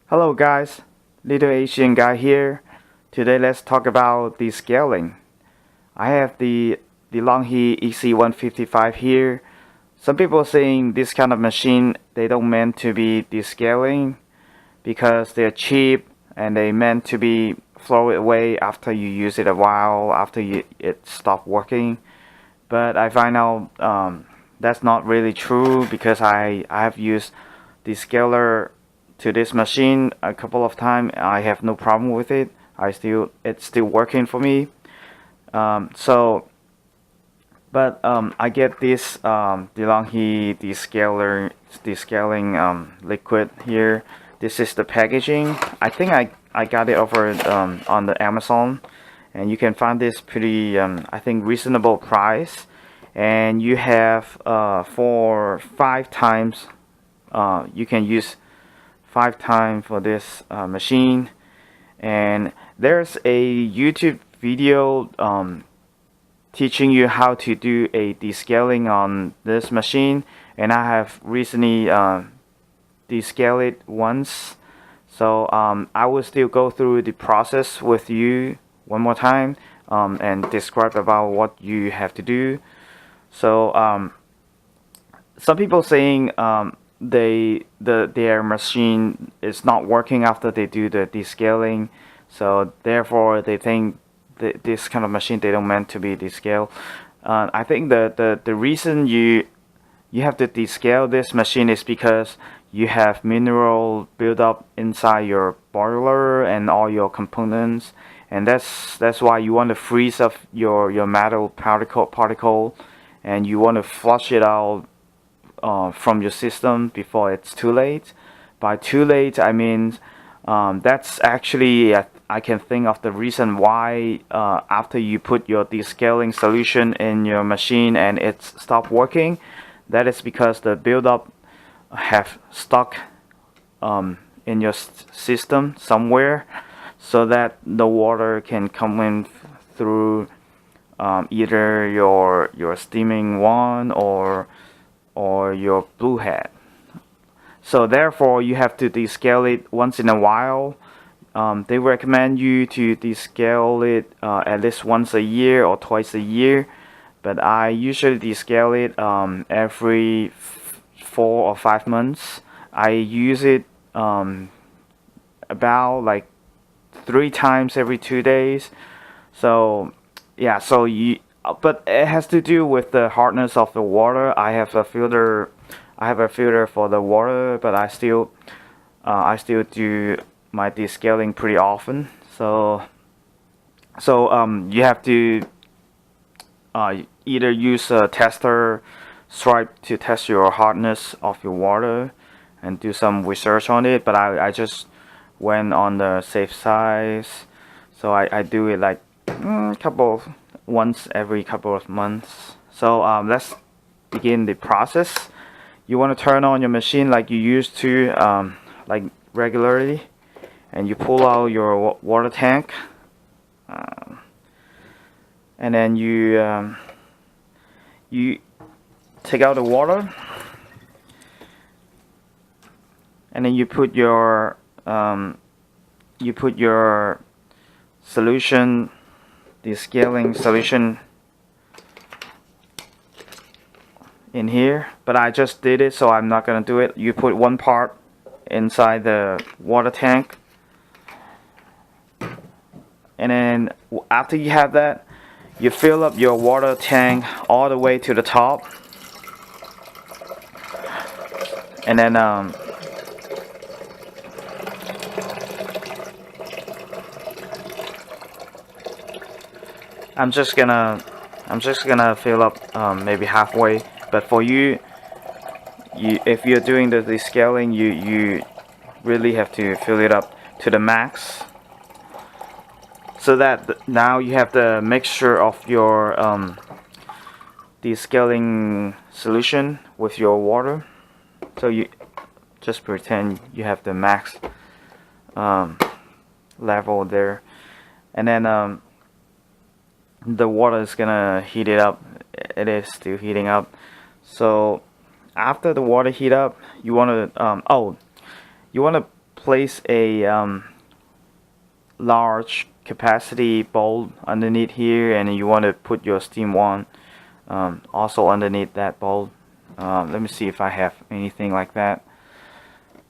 Hello guys, little Asian guy here. Today let's talk about descaling. I have the DeLonghi EC155 here. Some people saying this kind of machine they don't meant to be descaling because they're cheap and they meant to be throw it away after you use it a while after it stop working. But I find out that's not really true because I have used descaler to this machine a couple of times. I have no problem with it. It's still working for me. I get this DeLonghi descaling liquid here. This is the packaging. I think I got it over on the Amazon, and you can find this pretty I think reasonable price. And you have for 5 times. You can use 5 times for this machine, and there's a YouTube video teaching you how to do a descaling on this machine, and I have recently descaled it once, so I will still go through the process with you one more time and describe about what you have to do. So some people saying their machine is not working after they do the descaling, so therefore they think that this kind of machine they don't meant to be descaled. I think the reason you have to descale this machine is because you have mineral buildup inside your boiler and all your components, and that's why you want to freeze up your metal particle, and you want to flush it out from your system before it's too late. By too late, I mean that's actually I can think of the reason why after you put your descaling solution in your machine and it's stopped working, that is because the buildup have stuck in your system somewhere, so that the water can come in through either your steaming one or your blue head. So therefore you have to descale it once in a while. They recommend you to descale it at least once a year or twice a year, but I usually descale it every 4 or 5 months. I use it about like 3 times every 2 days. So yeah, but it has to do with the hardness of the water. I have a filter for the water, but I still do my descaling pretty often. So you have to either use a tester stripe to test your hardness of your water and do some research on it, but I just went on the safe side, so I do it like once every couple of months. So let's begin the process. You want to turn on your machine like you used to, like regularly, and you pull out your water tank, and then you take out the water, and then you put your solution, the scaling solution, in here. But I just did it, so I'm not gonna do it. You put one part inside the water tank, and then after you have that, you fill up your water tank all the way to the top, and then I'm just gonna fill up maybe halfway. But for you, if you're doing the descaling, you really have to fill it up to the max, so that now you have the mixture of your descaling solution with your water. So you just pretend you have the max level there, and then the water is gonna heat it up. It is still heating up. So after the water heat up, you want to place a large capacity bowl underneath here, and you want to put your steam one also underneath that bowl. Let me see if I have anything like that.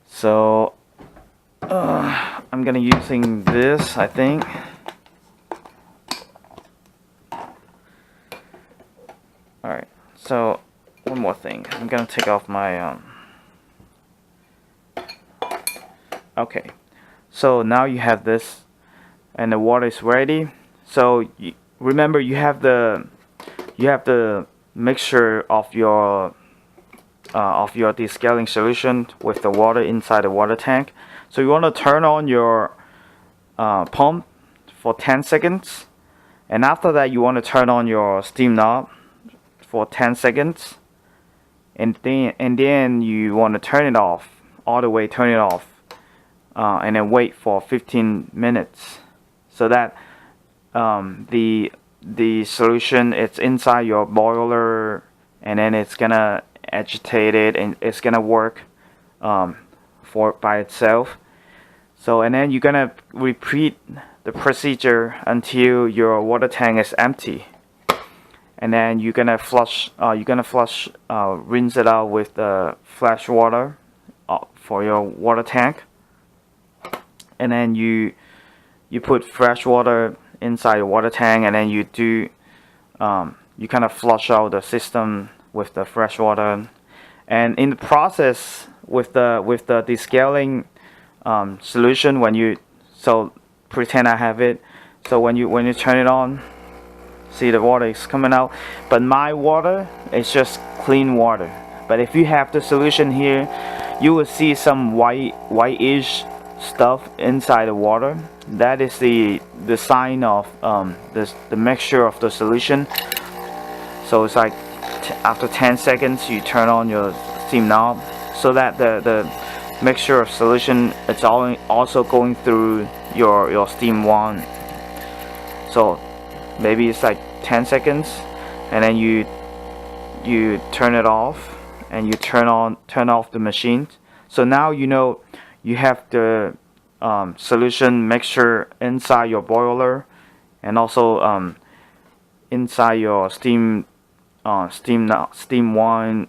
So I'm gonna using this, I think. Alright, so one more thing. I'm gonna take off my okay, so now you have this and the water is ready. So remember, you have the mixture of your descaling solution with the water inside the water tank. So you want to turn on your pump for 10 seconds, and after that you want to turn on your steam knob for 10 seconds, and then you want to turn it off all the way, and then wait for 15 minutes, so that the solution, it's inside your boiler, and then it's gonna agitate it and it's gonna work by itself. So, and then you're gonna repeat the procedure until your water tank is empty, and then you're gonna flush rinse it out with the flash water for your water tank, and then you put fresh water inside your water tank, and then you kind of flush out the system with the fresh water. And in the process with the descaling solution, so pretend I have it. So when you turn it on, see the water is coming out, but my water is just clean water. But if you have the solution here, you will see some whitish stuff inside the water. That is the sign of the mixture of the solution. So it's like after 10 seconds you turn on your steam knob, so that the mixture of solution, it's also going through your steam one. So maybe it's like 10 seconds, and then you turn it off, and you turn off the machine. So now you know you have the solution mixture inside your boiler, and also inside your steam one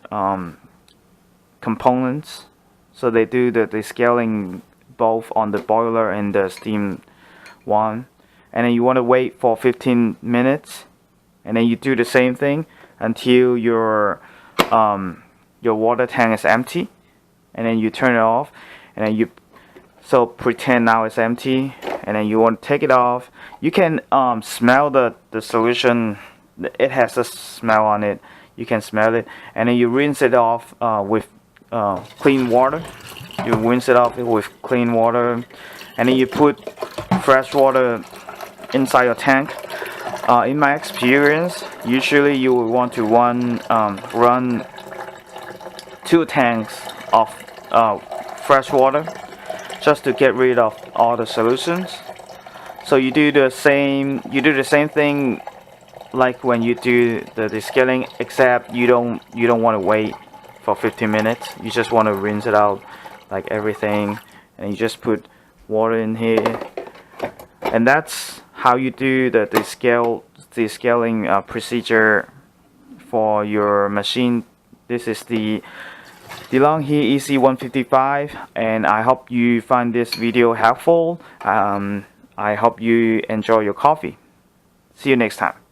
components. So they do the descaling both on the boiler and the steam one, and then you want to wait for 15 minutes, and then you do the same thing until your water tank is empty, and then you turn it off, and then so pretend now it's empty, and then you want to take it off. You can smell the solution. It has a smell on it. You can smell it, and then you rinse it off with clean water. You rinse it off with clean water, and then you put fresh water inside your tank. In my experience, usually you will want to run 2 tanks of fresh water, just to get rid of all the solutions. So you do the same thing like when you do the descaling, except you don't want to wait for 15 minutes. You just want to rinse it out like everything, and you just put water in here, and that's how you do the descaling procedure for your machine. This is the DeLonghi EC155, and I hope you find this video helpful. I hope you enjoy your coffee. See you next time.